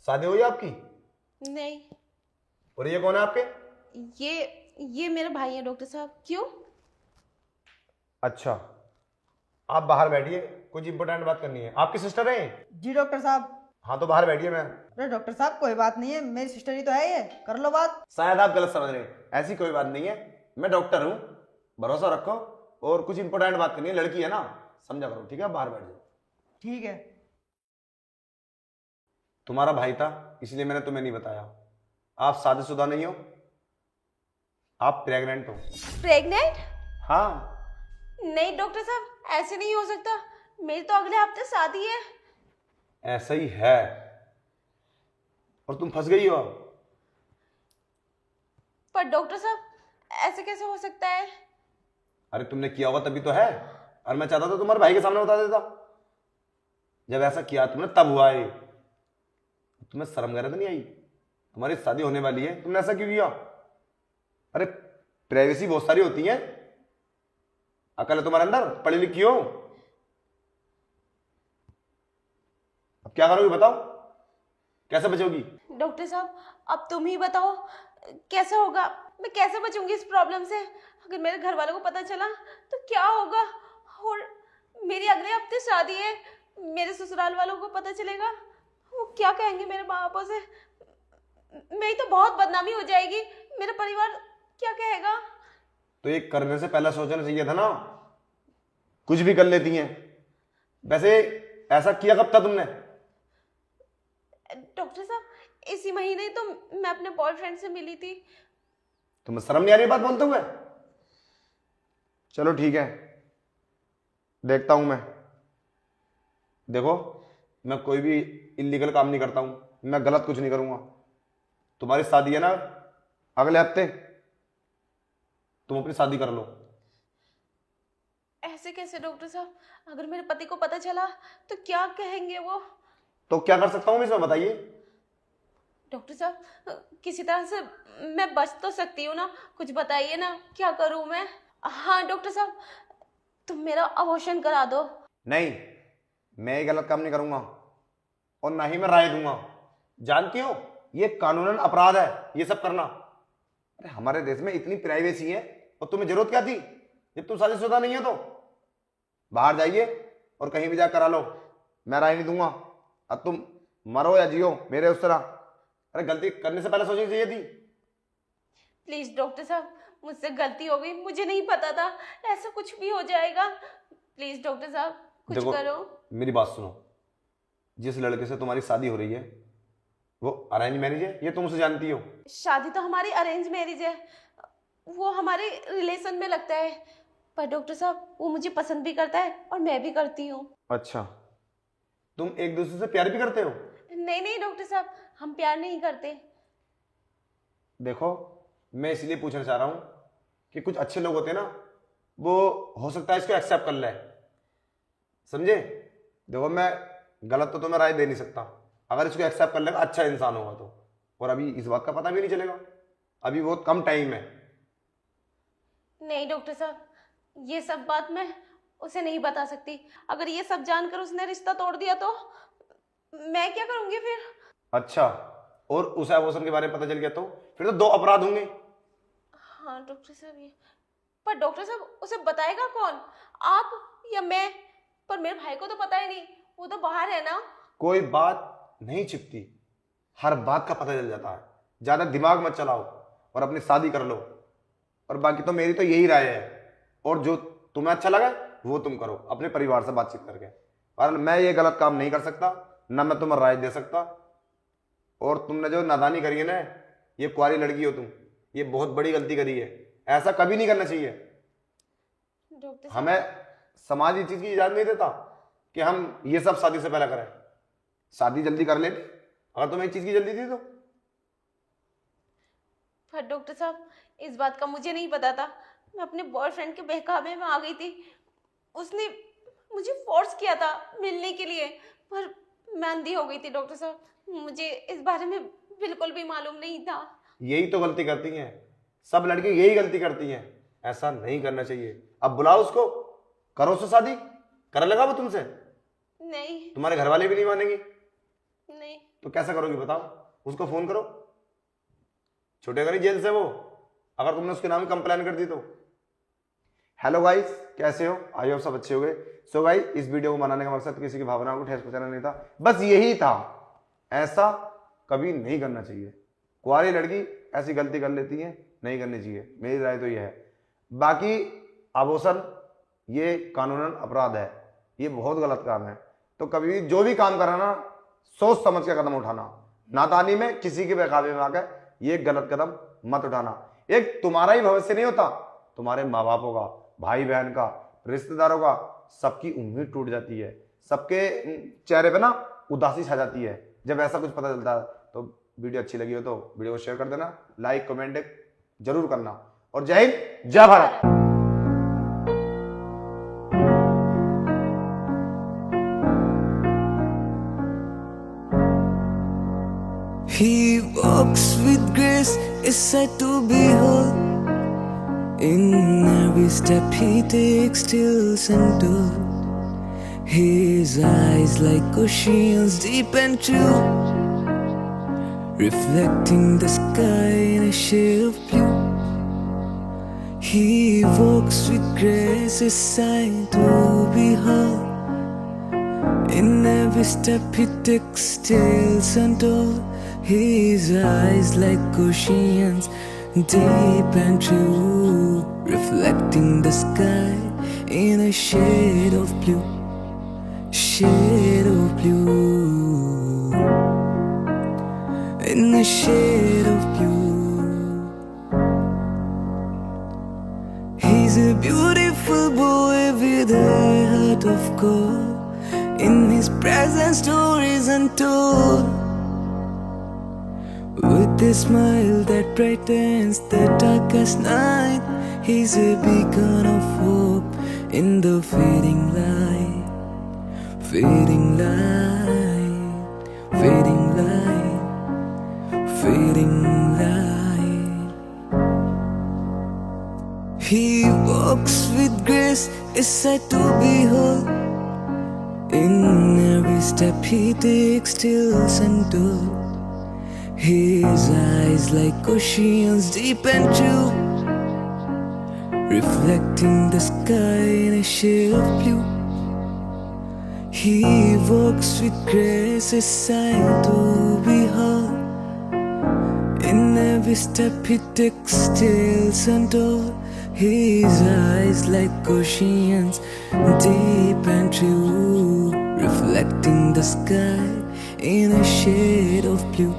शादी हुई आपकी? नहीं। और ये कौन है आपके? ये मेरे भाई है डॉक्टर साहब। क्यों? अच्छा, आप बाहर बैठिए, कुछ इंपॉर्टेंट बात करनी है। आपकी सिस्टर है ये? जी डॉक्टर साहब। हाँ तो बाहर बैठिए। मैं अरे डॉक्टर साहब कोई बात नहीं है, मेरी सिस्टर ही तो है, ये कर लो बात। शायद आप गलत समझ रहे हैं, ऐसी कोई बात नहीं है। मैं डॉक्टर हूँ, भरोसा रखो। और कुछ इंपॉर्टेंट बात करनी है, लड़की है ना, समझा करो। ठीक है, बाहर बैठ जाओ। ठीक है। तुम्हारा भाई था, इसलिए मैंने तुम्हें नहीं बताया। आप शादीशुदा नहीं हो, आप प्रेग्नेंट हो। प्रेग्नेंट? हाँ। नहीं डॉक्टर साहब, ऐसे नहीं हो सकता। मेरी तो अगले हफ्ते शादी है। ऐसा ही है, और तुम फंस गई हो अब। पर डॉक्टर साहब ऐसे कैसे हो सकता है? अरे तुमने किया होगा तभी तो है। और मैं चाहता था तुम्हारे भाई के सामने बता देता। जब ऐसा किया तुमने तब हुआ है। तुम्हें शर्म गैरत नहीं आई? तुम्हारी शादी होने वाली है, तुमने ऐसा क्यों किया? अरे प्राइवेसी बहुत सारी होती है। अकल है तुम्हारे अंदर? पढ़ी लिखी हो? अब क्या करोगी बताओ, कैसे बचोगी? डॉक्टर साहब अब तुम ही बताओ, कैसे होगा? मैं कैसे बचूंगी इस प्रॉब्लम से? अगर मेरे घर वालों को पता चला तो क्या होगा? और मेरी अगले हफ्ते शादी है, मेरे ससुराल वालों को पता चलेगा, वो क्या कहेंगे मेरे माँ बापों से? मेरी तो बहुत बदनामी हो जाएगी। मेरा परिवार क्या कहेगा? तो ये करने से पहले सोचना चाहिए था ना। कुछ भी कर लेती हैं। वैसे ऐसा किया कब था तुमने? डॉक्टर साहब इसी महीने तो मैं अपने बॉयफ्रेंड से मिली थी। तुम्हें शर्म नहीं आ रही बात बोलते हुए? चलो ठीक है, देखता हूं मैं। देखो, मैं कोई भी इलीगल काम नहीं करता हूं, मैं गलत कुछ नहीं करूंगा। तुम्हारी शादी है ना अगले हफ्ते, तुम अपनी शादी कर लो। ऐसे कैसे डॉक्टर साहब? अगर मेरे पति को पता चला तो क्या कहेंगे वो? तो क्या कर सकता हूं इसमें, बताइए। डॉक्टर साहब किसी तरह से मैं बच तो सकती हूँ ना? कुछ बताइए ना, क्या करूँ मैं? हाँ डॉक्टर साहब, तुम मेरा अबॉर्शन करा दो। नहीं, मैं ये गलत काम नहीं करूंगा, और ना ही मैं राय दूंगा। जानती हो, ये कानूनन अपराध है ये सब करना। अरे हमारे देश में इतनी प्राइवेसी है, और तुम्हें जरूरत क्या थी जब तुम शादीशुदा नहीं हो? तो बाहर जाइए और कहीं भी जा करा लो, मैं राय नहीं दूंगा। अब तुम मरो या जियो, मेरे उस तरह। अरे गलती करने से पहले सोचनी चाहिए थी। प्लीज डॉक्टर साहब, मुझसे गलती हो गई, मुझे नहीं पता था ऐसा कुछ भी हो जाएगा। प्लीज डॉक्टर साहब कुछ देखो, करो। मेरी बात सुनो। जिस लड़के से तुम्हारी शादी हो रही है वो अरेंज मैरिज है, ये तुम उसे जानती हो? शादी तो हमारी अरेंज मैरिज है, वो हमारे रिलेशन में लगता है। पर डॉक्टर साहब वो मुझे पसंद भी करता है और मैं भी करती हूँ। अच्छा, तुम एक दूसरे से प्यार भी करते हो? नहीं नहीं डॉक्टर साहब, हम प्यार नहीं करते। देखो, मैं इसलिए पूछना चाह रहा हूं कि कुछ अच्छे लोग होते हैं ना, वो हो सकता है इसको एक्सेप्ट कर ले। समझे? देखो, मैं गलत तो तुम्हें राय दे नहीं सकता। अगर इसको एक्सेप्ट कर लेगा, अच्छा इंसान होगा तो। और अभी इस बात का पता भी नहीं चलेगा, अभी बहुत कम टाइम है। नहीं डॉक्टर साहब, ये सब बात मैं उसे नहीं बता सकती। अगर ये सब जानकर उसने रिश्ता तोड़ दिया तो मैं क्या करूंगी फिर? अच्छा, और उस अबॉर्शन के बारे में पता चल गया तो फिर तो दो अपराध होंगे। हाँ डॉक्टर साहब ये, पर डॉक्टर साहब उसे बताएगा कौन, आप या मैं? पर मेरे भाई को तो पता ही नहीं, वो तो बाहर है ना। कोई बात नहीं छिपती, हर बात का पता चल जाता है। ज्यादा दिमाग मत चलाओ और अपनी शादी कर लो। और बाकी तो मेरी तो यही राय है, और जो तुम्हें अच्छा लगा वो तुम करो अपने परिवार से बातचीत करके। और मैं ये गलत काम नहीं कर सकता, ना मैं तुम्हें राय दे सकता। और तुमने जो नादानी करी है ना, ये कुंवारी लड़की हो तुम, ये बहुत बड़ी गलती करी है। ऐसा कभी नहीं करना चाहिए। डॉक्टर साहब हमें समाज इस चीज की इजाजत नहीं देता कि हम ये सब शादी से पहले करें। शादी जल्दी कर लेते अगर तुम्हें एक चीज की जल्दी थी तो। पर डॉक्टर साहब इस बात का मुझे नहीं पता था। मैं अपने बॉयफ्रेंड के बहकावे में आ गई थी। उसने मुझे फोर्स किया था मिलने के लिए, पर मैं अंधी हो गई थी डॉक्टर साहब। मुझे इस बारे में बिल्कुल भी मालूम नहीं था। यही तो गलती करती हैं, सब लड़के यही गलती करती हैं। ऐसा नहीं करना चाहिए। अब बुलाओ उसको, करो उससे शादी। कर लेगा वो तुमसे? नहीं तुम्हारे घर वाले भी नहीं मानेंगे। नहीं तो कैसा करोगी बताओ? उसको फोन करो, छूटेगा नहीं जेल से वो, अगर तुमने उसके नाम कंप्लेन कर दी तो। हेलो गाइस, कैसे हो? आई होप सब अच्छे हो गए। सो गाइस, इस वीडियो को बनाने का मकसद किसी की भावनाओं को ठेस पहुंचाना नहीं था, बस यही था। ऐसा कभी नहीं करना चाहिए। कुंवारी लड़की ऐसी गलती कर लेती है, नहीं करनी चाहिए, मेरी राय तो यह है। बाकी आभूषण ये कानूनन अपराध है, ये बहुत गलत काम है। तो कभी भी जो भी काम करना सोच समझ के कदम उठाना, नादानी में किसी के बहकावे में आकर ये गलत कदम मत उठाना। एक तुम्हारा ही भविष्य नहीं होता, तुम्हारे माँ बापों का, भाई बहन का, रिश्तेदारों का, सबकी उम्मीद टूट जाती है, सबके चेहरे पे ना उदासी छा जाती है जब ऐसा कुछ पता चलता है। तो वीडियो अच्छी लगी हो तो वीडियो को शेयर कर देना, लाइक कमेंट जरूर करना, और जय हिंद, जय Bharat. He walks with grace, is said to behold. In every step he takes, tilts and told. His eyes like oceans deep and true, reflecting the sky in a shade of blue. He walks with grace, is sight to behold. In every step he takes, tilts and told. His eyes like oceans, deep and true, reflecting the sky in a shade of blue, shade of blue, in a shade of blue. He's a beautiful boy with a heart of gold. In his presence stories untold. With a smile that brightens the darkest night, he's a beacon of hope in the fading light, fading light, fading light, fading light. He walks with grace, is said to behold. In every step he takes, tilts and told. His eyes like oceans, deep and true, reflecting the sky in a shade of blue. He walks with grace, a sight to behold. In every step he takes, tilts and told. His eyes like oceans, deep and true, reflecting the sky in a shade of blue.